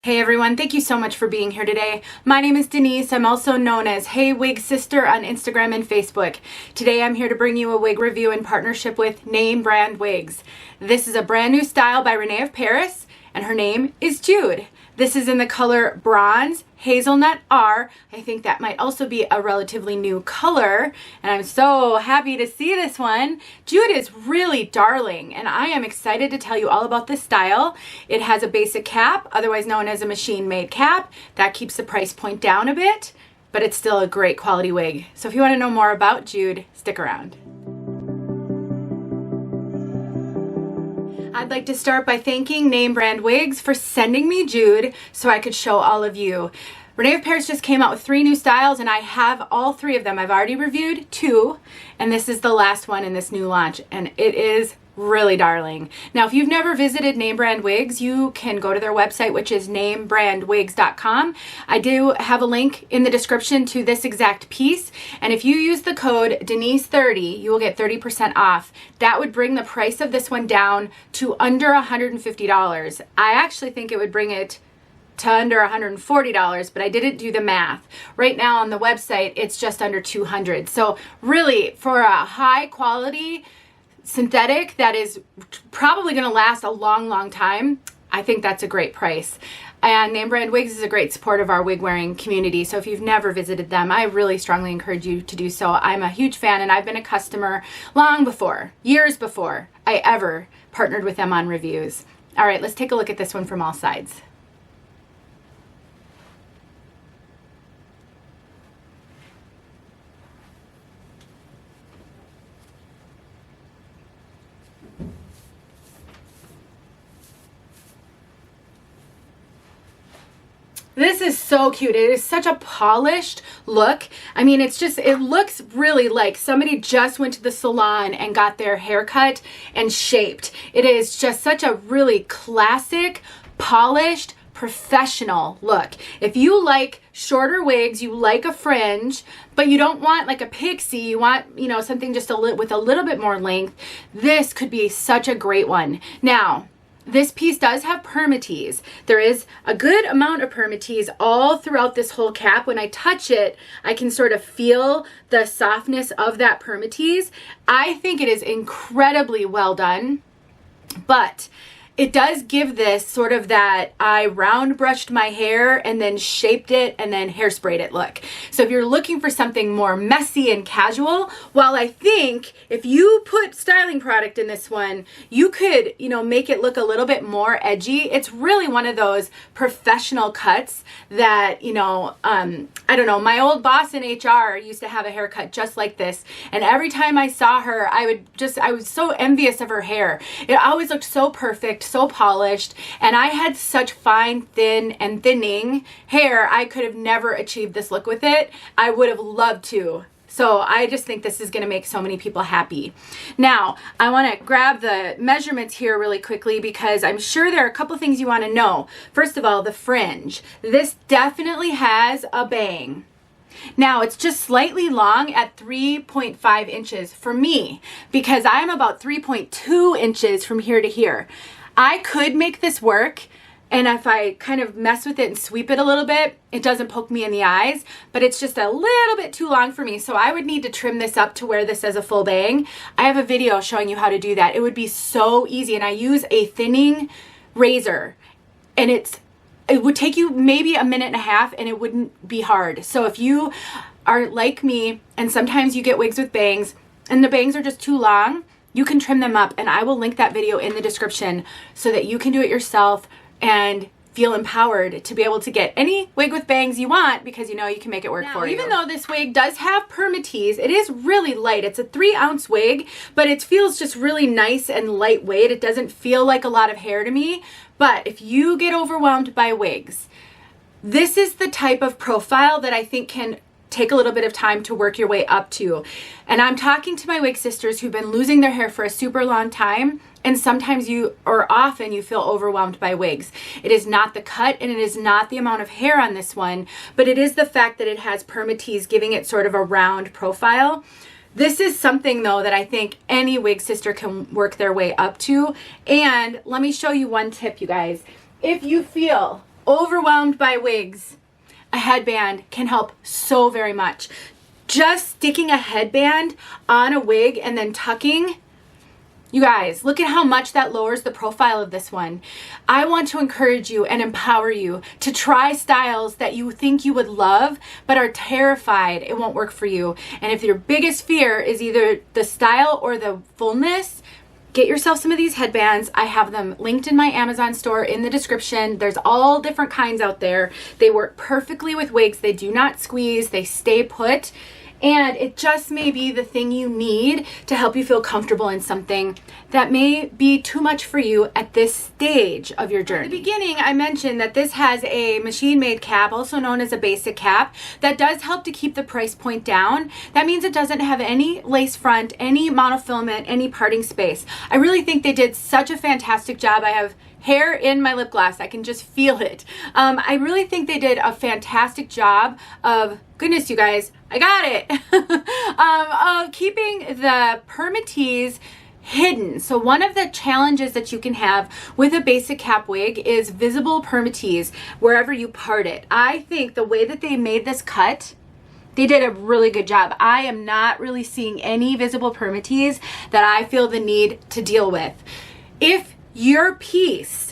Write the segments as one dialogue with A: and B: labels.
A: Hey everyone, thank you so much for being here today. My name is Denise. I'm also known as heywigsister on Instagram and Facebook. Today I'm here to bring you a wig review in partnership with Name Brand Wigs. This is a brand new style by Rene of Paris, and her name is Jude. This is in the color Bronze Hazelnut R. I think that might also be a relatively new color, and I'm so happy to see this one. Jude is really darling, and I am excited to tell you all about this style. It has a basic cap, otherwise known as a machine-made cap. That keeps the price point down a bit, but it's still a great quality wig. So if you want to know more about Jude, stick around. I'd like to start by thanking Name Brand Wigs for sending me Jude so I could show all of you. Rene of Paris just came out with 3 new styles, and I have all 3 of them. I've already reviewed 2, and this is the last one in this new launch, and it is really darling. Now, if you've never visited Name Brand Wigs, you can go to their website, which is namebrandwigs.com. I do have a link in the description to this exact piece, and if you use the code Denise30, you will get 30% off. That would bring the price of this one down to under $150. I actually think it would bring it to under $140, but I didn't do the math. Right now on the website, it's just under $200. So really, for a high quality synthetic that is probably going to last a long time, I think that's a great price. And Name Brand Wigs is a great support of our wig wearing community, so if you've never visited them, I really strongly encourage you to do so. I'm a huge fan, and I've been a customer long before, years before I ever partnered with them on reviews. All right, let's take a look at this one from all sides. This is so cute. It is such a polished look. I mean, it's just, it looks really like somebody just went to the salon and got their hair cut and shaped. It is just such a really classic, polished, professional look. If you like shorter wigs, you like a fringe, but you don't want like a pixie, you want, you know, something just with a little bit more length, this could be such a great one. Now, this piece does have Permatease. There is a good amount of Permatease all throughout this whole cap. When I touch it, I can sort of feel the softness of that Permatease. I think it is incredibly well done, but it does give this sort of that I round brushed my hair and then shaped it and then hairsprayed it look. So if you're looking for something more messy and casual, while I think if you put styling product in this one, you could, you know, make it look a little bit more edgy. It's really one of those professional cuts that, you know, I don't know, my old boss in HR used to have a haircut just like this. And every time I saw her, I was so envious of her hair. It always looked so perfect, so polished, and I had such fine, thin, and thinning hair. I could have never achieved this look with it. I would have loved to. So I just think this is going to make so many people happy. Now, I want to grab the measurements here really quickly because I'm sure there are a couple of things you want to know. First of all, the fringe. This definitely has a bang. Now, it's just slightly long at 3.5 inches for me because I'm about 3.2 inches from here to here. I could make this work, and if I kind of mess with it and sweep it a little bit, it doesn't poke me in the eyes, but it's just a little bit too long for me, so I would need to trim this up to where this has a full bang. I have a video showing you how to do that. It would be so easy, and I use a thinning razor, and it would take you maybe a minute and a half, and it wouldn't be hard. So if you are like me, and sometimes you get wigs with bangs, and the bangs are just too long, you can trim them up, and I will link that video in the description so that you can do it yourself and feel empowered to be able to get any wig with bangs you want because you know you can make it work for you. Even though this wig does have Permatease, it is really light. It's a 3-ounce wig, but it feels just really nice and lightweight. It doesn't feel like a lot of hair to me, but if you get overwhelmed by wigs, this is the type of profile that I think can take a little bit of time to work your way up to. And I'm talking to my wig sisters who've been losing their hair for a super long time, and sometimes often you feel overwhelmed by wigs. It is not the cut and it is not the amount of hair on this one, but it is the fact that it has Permatease giving it sort of a round profile. This is something though that I think any wig sister can work their way up to. And let me show you one tip, you guys. If you feel overwhelmed by wigs, a headband can help so very much. Just sticking a headband on a wig and then tucking, you guys, look at how much that lowers the profile of this one. I want to encourage you and empower you to try styles that you think you would love, but are terrified it won't work for you. And if your biggest fear is either the style or the fullness, get yourself some of these headbands. I have them linked in my Amazon store in the description. There's all different kinds out there. They work perfectly with wigs. They do not squeeze. They stay put. And it just may be the thing you need to help you feel comfortable in something that may be too much for you at this stage of your journey. At the beginning, I mentioned that this has a machine-made cap, also known as a basic cap, that does help to keep the price point down. That means it doesn't have any lace front, any monofilament, any parting space. I really think they did such a fantastic job. I have hair in my lip gloss. I can just feel it. I really think they did a fantastic job of, goodness, you guys, I got it, of keeping the Permatease hidden. So one of the challenges that you can have with a basic cap wig is visible Permatease wherever you part it. I think the way that they made this cut, they did a really good job. I am not really seeing any visible Permatease that I feel the need to deal with. If your piece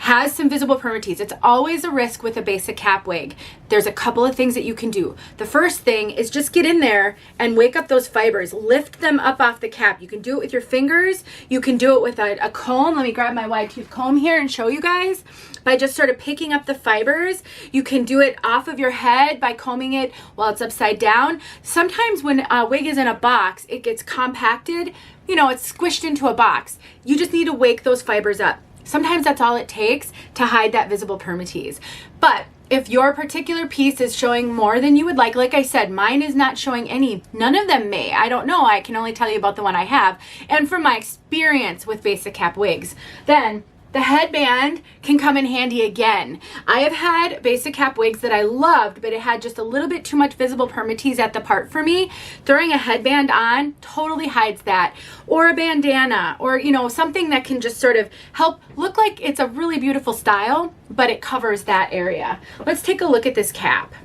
A: has some visible Permatease, it's always a risk with a basic cap wig. There's a couple of things that you can do. The first thing is just get in there and wake up those fibers. Lift them up off the cap. You can do it with your fingers. You can do it with a comb. Let me grab my wide tooth comb here and show you guys. By just sort of picking up the fibers. You can do it off of your head by combing it while it's upside down. Sometimes when a wig is in a box, it gets compacted. You know, it's squished into a box. You just need to wake those fibers up. Sometimes that's all it takes to hide that visible Permatease. But if your particular piece is showing more than you would like I said, mine is not showing any. None of them may. I don't know. I can only tell you about the one I have. And from my experience with basic cap wigs, then the headband can come in handy again. I have had basic cap wigs that I loved, but it had just a little bit too much visible Permatease at the part for me. Throwing a headband on totally hides that. Or a bandana, or you know, something that can just sort of help look like it's a really beautiful style, but it covers that area. Let's take a look at this cap.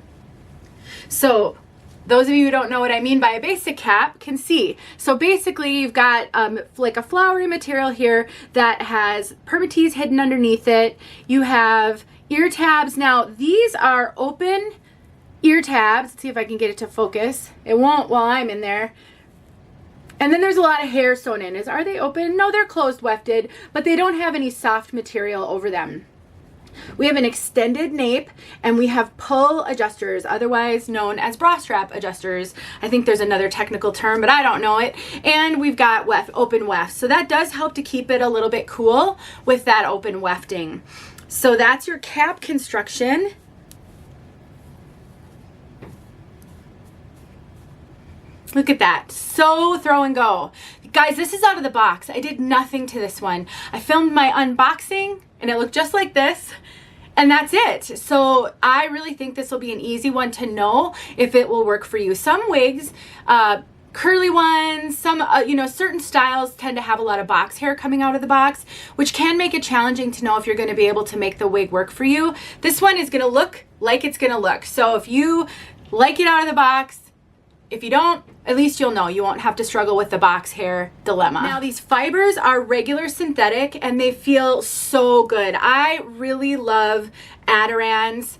A: So those of you who don't know what I mean by a basic cap can see. So basically you've got like a flowery material here that has Permatease hidden underneath it. You have ear tabs. Now these are open ear tabs. Let's see if I can get it to focus. It won't while I'm in there. And then there's a lot of hair sewn in. Are they open? No, they're closed wefted, but they don't have any soft material over them. We have an extended nape and we have pull adjusters, otherwise known as bra strap adjusters. I think there's another technical term, but I don't know it. And we've got open wefts. So that does help to keep it a little bit cool with that open wefting. So that's your cap construction. Look at that. So throw and go. Guys, this is out of the box. I did nothing to this one. I filmed my unboxing and it looked just like this. And that's it. So I really think this will be an easy one to know if it will work for you. Some wigs, curly ones, some, you know, certain styles tend to have a lot of box hair coming out of the box, which can make it challenging to know if you're going to be able to make the wig work for you. This one is going to look like it's going to look. So if you like it out of the box, if you don't, at least you'll know. You won't have to struggle with the box hair dilemma. Now these fibers are regular synthetic and they feel so good. I really love Adaran's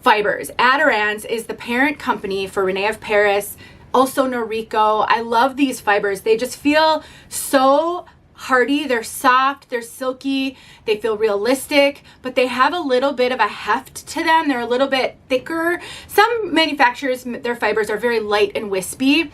A: fibers. Adaran's is the parent company for Rene of Paris, also Noriko. I love these fibers. They just feel so hardy. They're soft, they're silky, they feel realistic, but they have a little bit of a heft to them. They're a little bit thicker. Some manufacturers, their fibers are very light and wispy,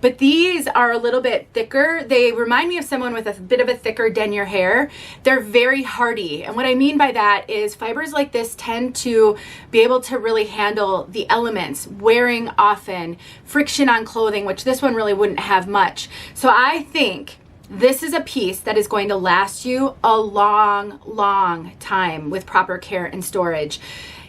A: but these are a little bit thicker. They remind me of someone with a bit of a thicker denier hair. They're very hardy. And what I mean by that is fibers like this tend to be able to really handle the elements, wearing often, friction on clothing, which this one really wouldn't have much. So I think this is a piece that is going to last you a long, long time with proper care and storage.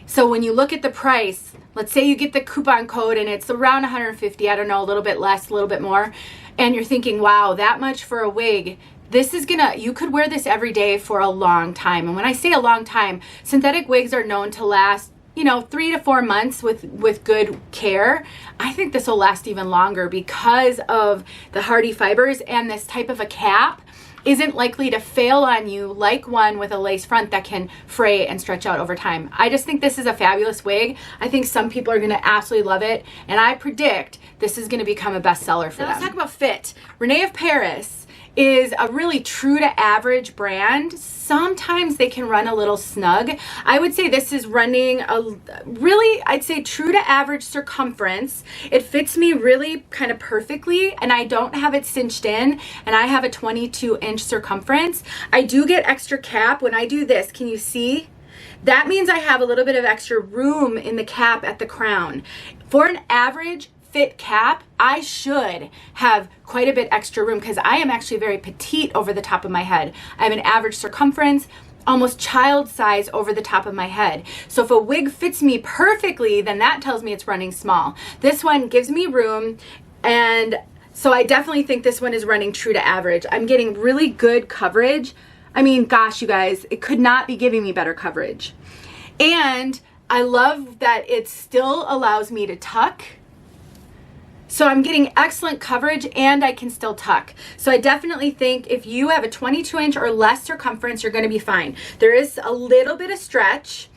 A: So when you look at the price, let's say you get the coupon code and it's around 150, I don't know, a little bit less, a little bit more, and you're thinking, wow, that much for a wig. This is gonna, you could wear this every day for a long time. And when I say a long time, synthetic wigs are known to last, you know, 3 to 4 months with good care. I think this will last even longer because of the hardy fibers, and this type of a cap isn't likely to fail on you like one with a lace front that can fray and stretch out over time. I just think this is a fabulous wig. I think some people are gonna absolutely love it, and I predict this is gonna become a bestseller for them. Let's talk about fit. Rene of Paris is a really true to average brand. Sometimes they can run a little snug. I would say this is running a really, I'd say true to average circumference. It fits me really kind of perfectly, and I don't have it cinched in, and I have a 22-inch circumference. I do get extra cap when I do this. Can you see? That means I have a little bit of extra room in the cap at the crown. For an average fit cap, I should have quite a bit extra room because I am actually very petite over the top of my head. I have an average circumference, almost child size over the top of my head. So if a wig fits me perfectly, then that tells me it's running small. This one gives me room, and so I definitely think this one is running true to average. I'm getting really good coverage. I mean, gosh, you guys, it could not be giving me better coverage. And I love that it still allows me to tuck. So I'm getting excellent coverage, and I can still tuck. So I definitely think if you have a 22-inch or less circumference, you're gonna be fine. There is a little bit of stretch.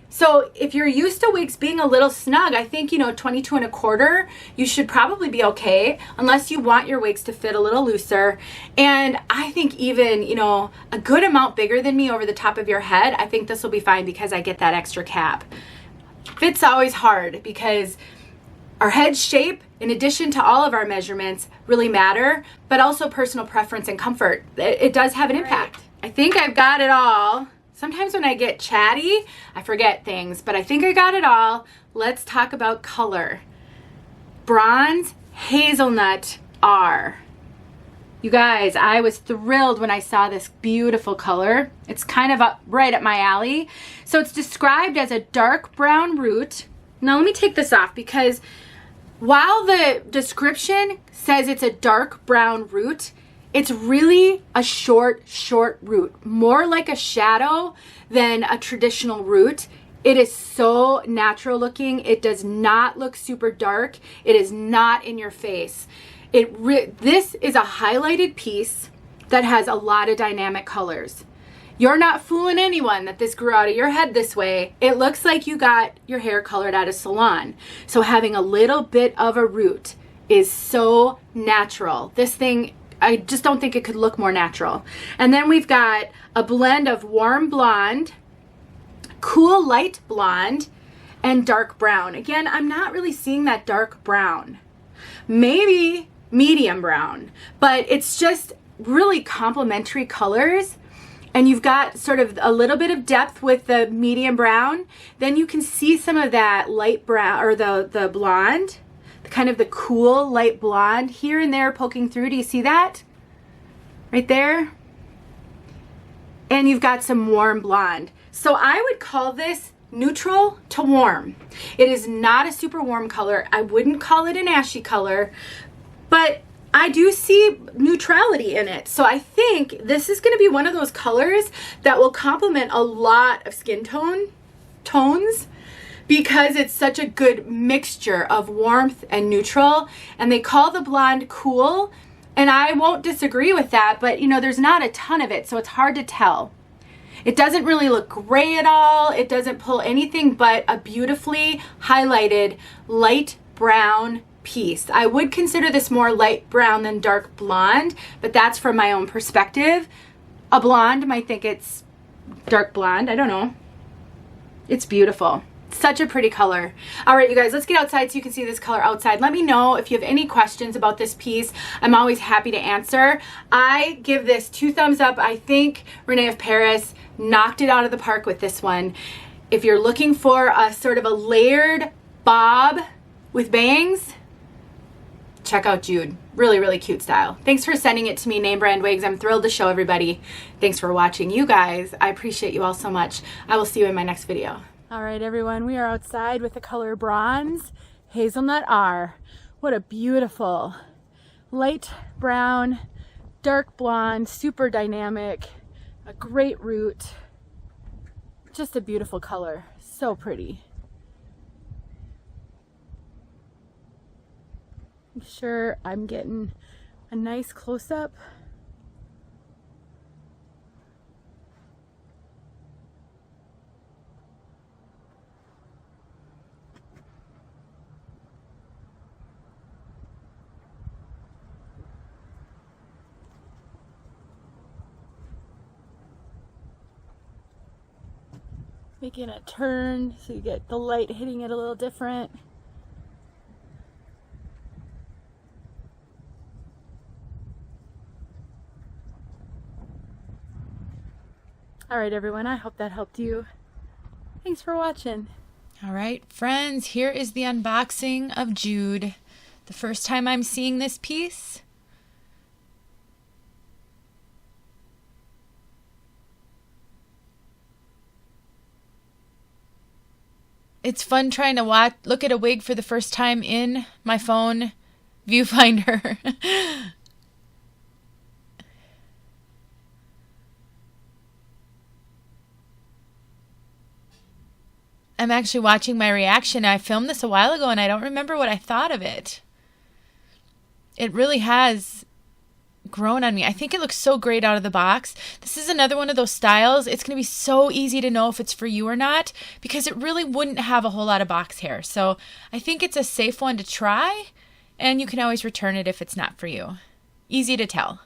A: So if you're used to wigs being a little snug, I think, you know, 22 1/4, you should probably be okay, unless you want your wigs to fit a little looser. And I think even, you know, a good amount bigger than me over the top of your head, I think this will be fine because I get that extra cap. Fit's always hard because our head shape, in addition to all of our measurements, really matter, but also personal preference and comfort. It does have an impact. I think I've got it all. Sometimes when I get chatty, I forget things, but I think I got it all. Let's talk about color. Bronze Hazelnut R. You guys, I was thrilled when I saw this beautiful color. It's kind of up right at my alley. So it's described as a dark brown root. Now let me take this off, because while the description says it's a dark brown root, it's really a short root, more like a shadow than a traditional root. It is so natural looking. It does not look super dark. It is not in your face. This is a highlighted piece that has a lot of dynamic colors. You're not fooling anyone that this grew out of your head this way. It looks like you got your hair colored at a salon. So having a little bit of a root is so natural. This thing, I just don't think it could look more natural. And then we've got a blend of warm blonde, cool light blonde, and dark brown. Again, I'm not really seeing that dark brown. Maybe medium brown, but it's just really complementary colors. And you've got sort of a little bit of depth with the medium brown. Then you can see some of that light brown, or the blonde, kind of the cool light blonde here and there poking through. Do you see that? Right there? And you've got some warm blonde. So I would call this neutral to warm. It is not a super warm color. I wouldn't call it an ashy color, but I do see neutrality in it. So I think this is gonna be one of those colors that will complement a lot of skin tones, because it's such a good mixture of warmth and neutral. And they call the blonde cool, and I won't disagree with that, but you know, there's not a ton of it, so it's hard to tell. It doesn't really look gray at all. It doesn't pull anything but a beautifully highlighted light brown piece. I would consider this more light brown than dark blonde, but that's from my own perspective. A blonde might think it's dark blonde. I don't know. It's beautiful. Such a pretty color. All right, you guys, let's get outside so you can see this color outside. Let me know if you have any questions about this piece. I'm always happy to answer. I give this 2 thumbs up. I think Rene of Paris knocked it out of the park with this one. If you're looking for a sort of a layered bob with bangs, check out Jude. Really, really cute style. Thanks for sending it to me, Name Brand Wigs. I'm thrilled to show everybody. Thanks for watching. You guys, I appreciate you all so much. I will see you in my next video. All right, everyone, we are outside with the color Bronze Hazelnut R. What a beautiful light brown, dark blonde, super dynamic, a great root, just a beautiful color, so pretty. Make sure I'm getting a nice close-up. Making a turn so you get the light hitting it a little different. All right, everyone, I hope that helped you. Thanks for watching.
B: All right, friends, here is the unboxing of Jude. The first time I'm seeing this piece. It's fun trying to look at a wig for the first time in my phone viewfinder. I'm actually watching my reaction. I filmed this a while ago and I don't remember what I thought of it. It really has grown on me. I think it looks so great out of the box. This is another one of those styles. It's going to be so easy to know if it's for you or not because it really wouldn't have a whole lot of box hair. So I think it's a safe one to try and you can always return it if it's not for you. Easy to tell.